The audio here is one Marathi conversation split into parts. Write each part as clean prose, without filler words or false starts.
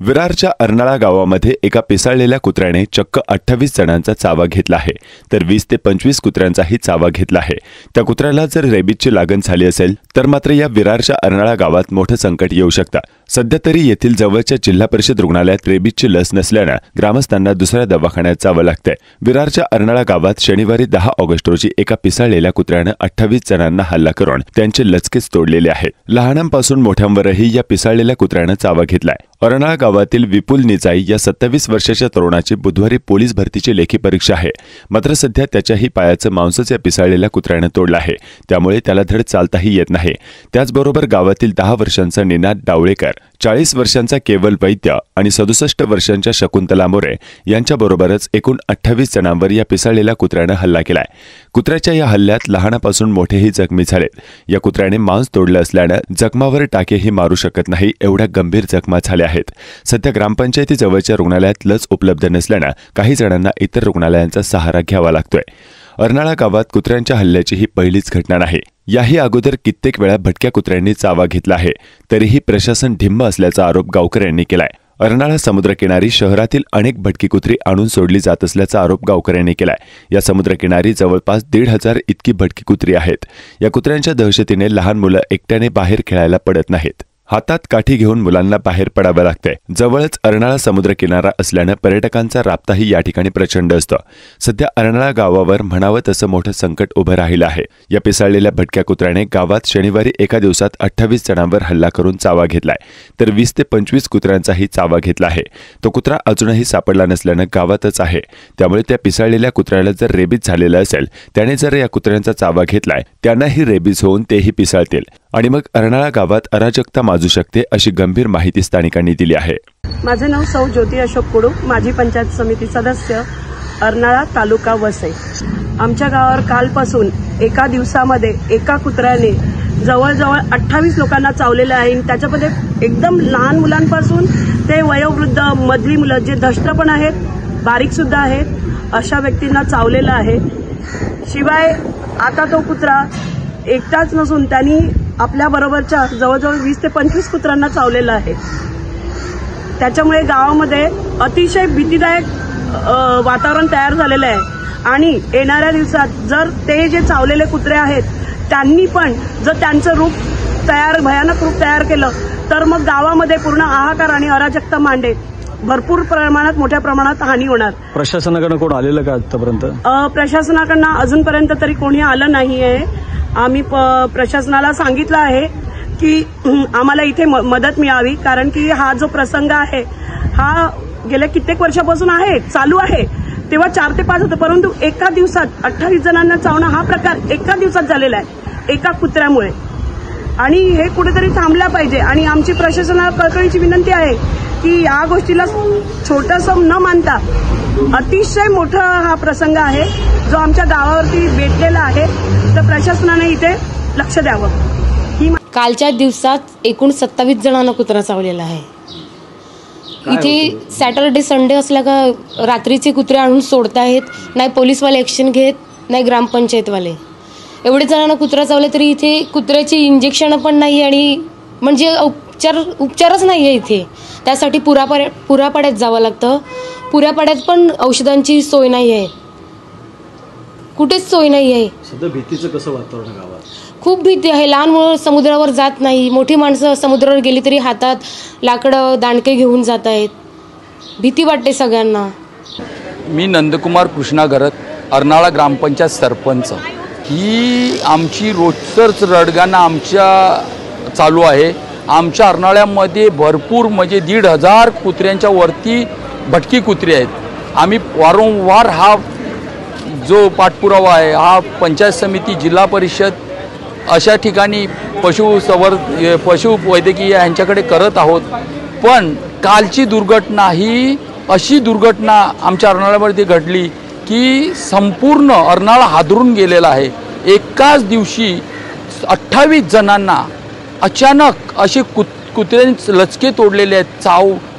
विरारच्या अर्नाळा गावामध्ये एका पिसाळलेल्या कुत्र्याने चक्क 28 जणांचा चावा घेतला आहे, तर 20 ते 25 कुत्र्यांचाही चावा घेतला आहे। त्या कुत्र्याला जर रेबीजची लागण झाली असेल तर मात्र या विरारच्या अर्नाळा गावात मोठं संकट येऊ शकतं। सध्या तरी येथील जवळच्या जिल्हा परिषद रुग्णालयात रेबीजची लस नसल्याने ग्रामस्थांना दुसऱ्या दवाखान्यात जावं लागतंय। विरारच्या अर्नाळा गावात शनिवारी 10 ऑगस्ट रोजी एका पिसाळलेल्या कुत्र्याने 28 जणांना हल्ला करून त्यांचे लचकेच तोडलेले आहेत। लहानांपासून मोठ्यांवरही या पिसाळलेल्या कुत्र्याने चावा घेतलाय। अर्नाळा गावातील विपुल निजाई या 27 वर्षाच्या तरुणाची बुधवारी पोलीस भरतीची लेखी परीक्षा आहे, मात्र सध्या त्याच्याही पायाचं मांसच या पिसाळलेल्या कुत्र्याने तोडलं आहे, त्यामुळे त्याला धड चालताही येत नाही। त्याचबरोबर गावातील 10 वर्षांचा निनाद डावळेकर, 40 वर्षांचा केवल वैद्य आणि 67 वर्षांच्या शकुंतला मोरे यांच्याबरोबरच एकूण 28 जणांवर या पिसाळलेल्या कुत्र्याने हल्ला केलाय। कुत्र्याच्या या हल्ल्यात लहानापासून मोठेही जखमी झालेत। या कुत्र्याने मांस तोडलं असल्याने जखमावर टाकेही मारू शकत नाही एवढ्या गंभीर जखमा झाल्या आहेत। सध्या ग्रामपंचायती जवळच्या रुग्णालयात लस उपलब्ध नसल्याने काही जणांना इतर रुग्णालयांचा सहारा घ्यावा लागतोय। अर्नाळा गावात कुत्र्यांच्या हल्ल्याची ही पहिलीच घटना नाही। याही अगोदर कित्येक वेळा भटक्या कुत्र्यांनी चावा घेतला आहे, तरीही प्रशासन ढिम्म असल्याचा आरोप गावकऱ्यांनी केलाय। अर्नाळा समुद्रकिनारी शहरातील अनेक भटकी कुत्री आणून सोडली जात असल्याचा आरोप गावकऱ्यांनी केलाय। या समुद्रकिनारी जवळपास 1,500 इतकी भटकी कुत्री आहेत। या कुत्र्यांच्या दहशतीने लहान मुलं एकट्याने बाहेर खेळायला पडत नाहीत। हातात काठी घेऊन मुलांना बाहेर पडावं लागतंय। जवळच अर्नाळा समुद्रकिनारा असल्याने पर्यटकांचा राबताही या ठिकाणी प्रचंड असतो। सध्या अर्नाळा गावावर म्हणावं तसं मोठं संकट उभं राहिलं आहे। या पिसाळलेल्या भटक्या कुत्र्याने गावात शनिवारी एका दिवसात 28 जणांवर हल्ला करून चावा घेतलाय, तर 20 ते 25 कुत्र्यांचाही चावा घेतला आहे। तो कुत्रा अजूनही सापडला नसल्याने गावातच आहे, त्यामुळे त्या पिसाळलेल्या कुत्र्याला जर रेबीज झालेला असेल, त्याने जर या कुत्र्यांचा चावा घेतलाय, त्यांनाही रेबीज होऊन तेही पिसाळतील आणि मग अर्नाळा गावात अराजकता माजू शकते, अशी गंभीर माहिती स्थानिकांनी दिली आहे। माझे नाव सौ ज्योती अशोक कुडू, माजी पंचायत समिती सदस्य, अर्नाळा तालुका वसई। आमच्या गावावर कालपासून एका दिवसामध्ये एका कुत्र्याने जवळजवळ 28 लोकांना चावलेले आहे। त्याच्यामध्ये एकदम लहान मुलांपासून ते वयोवृद्ध, मधली मुलं जे दष्ट पण आहेत, बारीक सुद्धा आहेत, अशा व्यक्तींना चावलेलं आहे। शिवाय आता तो कुत्रा एकटाच नसून त्यांनी आपल्या बरोबरच्या जवळजवळ 20 ते 25 कुत्र्यांना चावलेलं आहे। त्याच्यामुळे गावामध्ये अतिशय भीतीदायक वातावरण तयार झालेलं आहे आणि येणाऱ्या दिवसात जर ते जे चावलेले कुत्रे आहेत त्यांनी पण जर त्यांचं भयानक रूप तयार केलं तर मग गावामध्ये पूर्ण हाहाकार आणि अराजकता मांडेल। भरपूर प्रमाणात, मोठ्या प्रमाणात हानी होणार। प्रशासनाकडून कोण आलेलं का आतापर्यंत? प्रशासनाकडून अजूनपर्यंत तरी कोणी आलं नाही आहे। आम्ही प्रशासनाला सांगितलं आहे की आम्हाला इथे मदत मिळावी, कारण की हा जो प्रसंग आहे हा गेल्या कित्येक वर्षापासून आहे, चालू आहे। तेव्हा 4 ते 5 होतं, परंतु एका दिवसात 28 जणांना चावणं हा प्रकार एका दिवसात झालेला आहे, एका कुत्र्यामुळे, आणि हे कुठेतरी थांबला पाहिजे। आणि आमची प्रशासनाला कळकळीची विनंती आहे की या गोष्टीला छोटंसं न मानता अतिशय मोठा हा प्रसंग आहे जो आमच्या गावावरती बेतलेला आहे, तर प्रशासनाने इथे लक्ष द्यावं। कालच्या दिवसात एकूण 27 जणांना कुत्रा चावलेला आहे। इथे सॅटर्डे संडे असल्या का रात्रीचे कुत्रे आणून सोडतायत, नाही पोलीसवाले ॲक्शन घेत, नाही ग्रामपंचायतवाले। एवढे जणांना कुत्रा चावले तरी इथे कुत्र्याची इंजेक्शन पण नाही आणि म्हणजे उपचारच नाही आहे इथे। त्यासाठी पुरापाड्यात जावं लागतं। पुरापाड्यात पण औषधांची सोय नाही आहे, कुठेच सोय नाही आहे। सध्या भीतीचं कसं वातावरण गावात? खूप भीती आहे। लहान मुलं समुद्रावर जात नाही, मोठी माणसं समुद्रावर गेली तरी हातात लाकडं, दांडके घेऊन जात आहेत। भीती वाटते सगळ्यांना। मी नंदकुमार कृष्णा गरत, अर्नाळा ग्रामपंचायत सरपंच। ही आमची रोजच रडगाणं आमच्या चालू आहे। आमच्या अर्नाळ्यामध्ये भरपूर म्हणजे 1,500 कुत्र्यांच्या वरती भटकी कुत्री आहेत। आम्ही वारंवार हा जो पाठपुरावा आहे हा पंचायत समिती, जिल्हा परिषद अशा ठिकाणी पशु वैद्यकीय यांच्याकडे करत आहोत, पण कालची दुर्घटना ही अशी दुर्घटना आमच्या अर्नाळ्यामध्ये घडली की संपूर्ण अर्नाळा हादरून गेलेला आहे। एकाच दिवशी 28 जणांना अचानक असे कुत्र्यांचे लचके तोडलेले आहेत।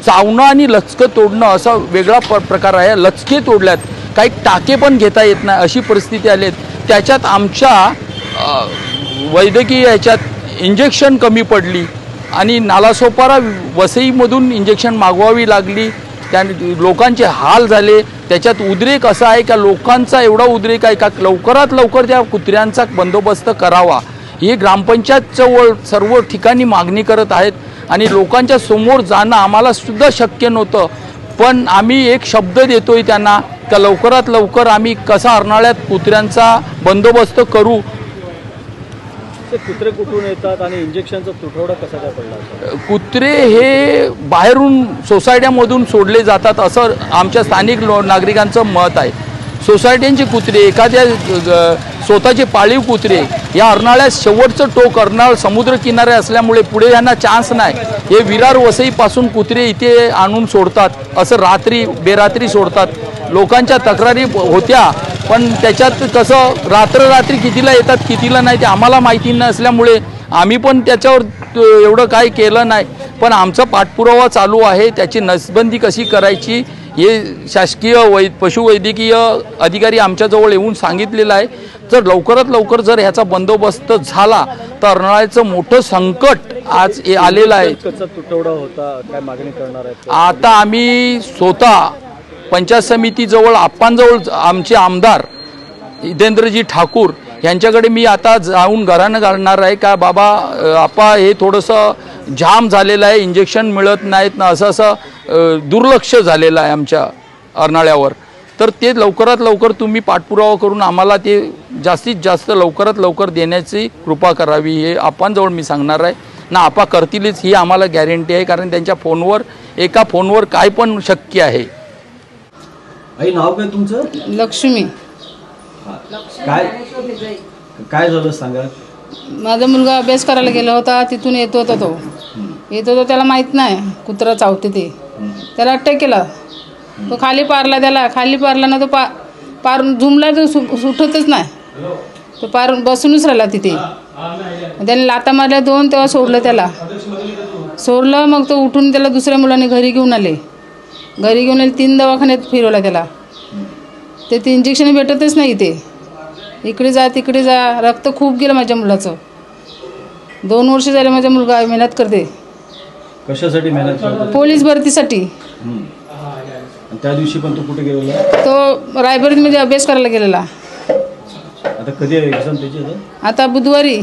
चावणं आणि लचकं तोडणं असा वेगळा प्रकार आहे। लचके तोडल्यात, काही टाके पण घेता येत नाही अशी परिस्थिती आली। त्याच्यात आमच्या वैद्यकीय याच्यात इंजेक्शन कमी पडली आणि नालासोपारा वसईमधून इंजेक्शन मागवावी लागली. त्या लोकांचे हाल झाले. त्याच्यात उद्रेक असा आहे का लोकांचा एवढा उद्रेक आहे का लवकरात लवकर त्या कुत्र्यांचा बंदोबस्त करावा ही ग्रामपंचायत सर्व ठिकाणी मागणी करत आहेत. आणि लोकांच्या समोर जाणं आम्हाला सुद्धा शक्य नव्हतं, पण आम्ही एक शब्द देतोय त्यांना का लवकरात लवकर आम्ही कसा अर्नाळ्यात कुत्र्यांचा बंदोबस्त करू. ते कुत्रे कुठून येतात आणि इंजेक्शनचा तुटवडा कसा काय पडला? कुत्रे हे बाहेरून सोसायट्यामधून सोडले जातात असं आमच्या स्थानिक नागरिकांचं मत आहे. सोसायट्यांचे कुत्रे एखाद्या स्वतःचे पाळीव कुत्रे या अर्नाळ्यात शेवटचं टोक अर्नाळ समुद्रकिनारे असल्यामुळे पुढे यांना चान्स नाही. हे विरार वसईपासून कुत्रे इथे आणून सोडतात, असं रात्री बेरात्री सोडतात. लोकांच्या तक्रारी होत्या, पण त्याच्यात कसं रात्री कितीला येतात कितीला नाही ते आम्हाला माहिती नसल्यामुळे आम्ही पण त्याच्यावर एवढं काही केलं नाही. पण आमचा पाठपुरावा चालू आहे. त्याची नसबंदी कशी करायची हे शासकीय पशुवैद्यकीय अधिकारी आमच्याजवळ येऊन सांगितलेलं आहे. जर लवकरात लवकर जर ह्याचा बंदोबस्त झाला तर अर्नाळ्याचं मोठं संकट आज आलेलं आहे. कसा तुटवडा होता, काय मागणी करणार आहे? आता आम्ही स्वतः पंचायत समितीजवळ आप्पांजवळ आमचे आमदार हितेंद्रजी ठाकूर यांच्याकडे मी आता जाऊन घरानं घालणार आहे का बाबा आपा हे थोडंसं जाम झालेलं आहे, इंजेक्शन मिळत नाहीत ना, असं दुर्लक्ष झालेलं आहे आमच्या अर्नाळ्यावर. तर ते लवकरात लवकर तुम्ही पाठपुरावा करून आम्हाला ते जास्तीत जास्त लवकरात लवकर देण्याची कृपा करावी हे आप्पांजवळ मी सांगणार आहे ना. आपा करतीलच ही आम्हाला गॅरंटी आहे, कारण त्यांच्या फोनवर एका फोनवर काय पण शक्य आहे. आई नाव काय तुमचं? लक्ष्मी. काय काय झालं सांगा. माझा मुलगा अभ्यास करायला गेला होता, तिथून येत होता तो त्याला माहीत नाही कुत्रा चावते ते. त्याला अटॅक केला. तो खाली पारला ना तो पार झुमला तो सुटतच नाही. तो पार बसूनच राहिला तिथे. त्याने लाता मारल्या 2, तेव्हा सोडलं. मग तो उठून त्याला दुसऱ्या मुलाने घरी घेऊन आले. 3 दवाखान्यात फिरवला त्याला. ते इंजेक्शन भेटतच नाही इथे. इकडे जा तिकडे जा. रक्त खूप गेलं माझ्या मुलाचं. 2 वर्ष झाले माझा मुलगा मेहनत करते. कशासाठी मेहनत करतो? पोलीस भरतीसाठी. त्या दिवशी पण तो कुठे गेलेला? तो रायबरेलीमध्ये अभ्यास करायला गेलेला. आता कधी आहे एक्झाम त्याची? आता बुधवारी.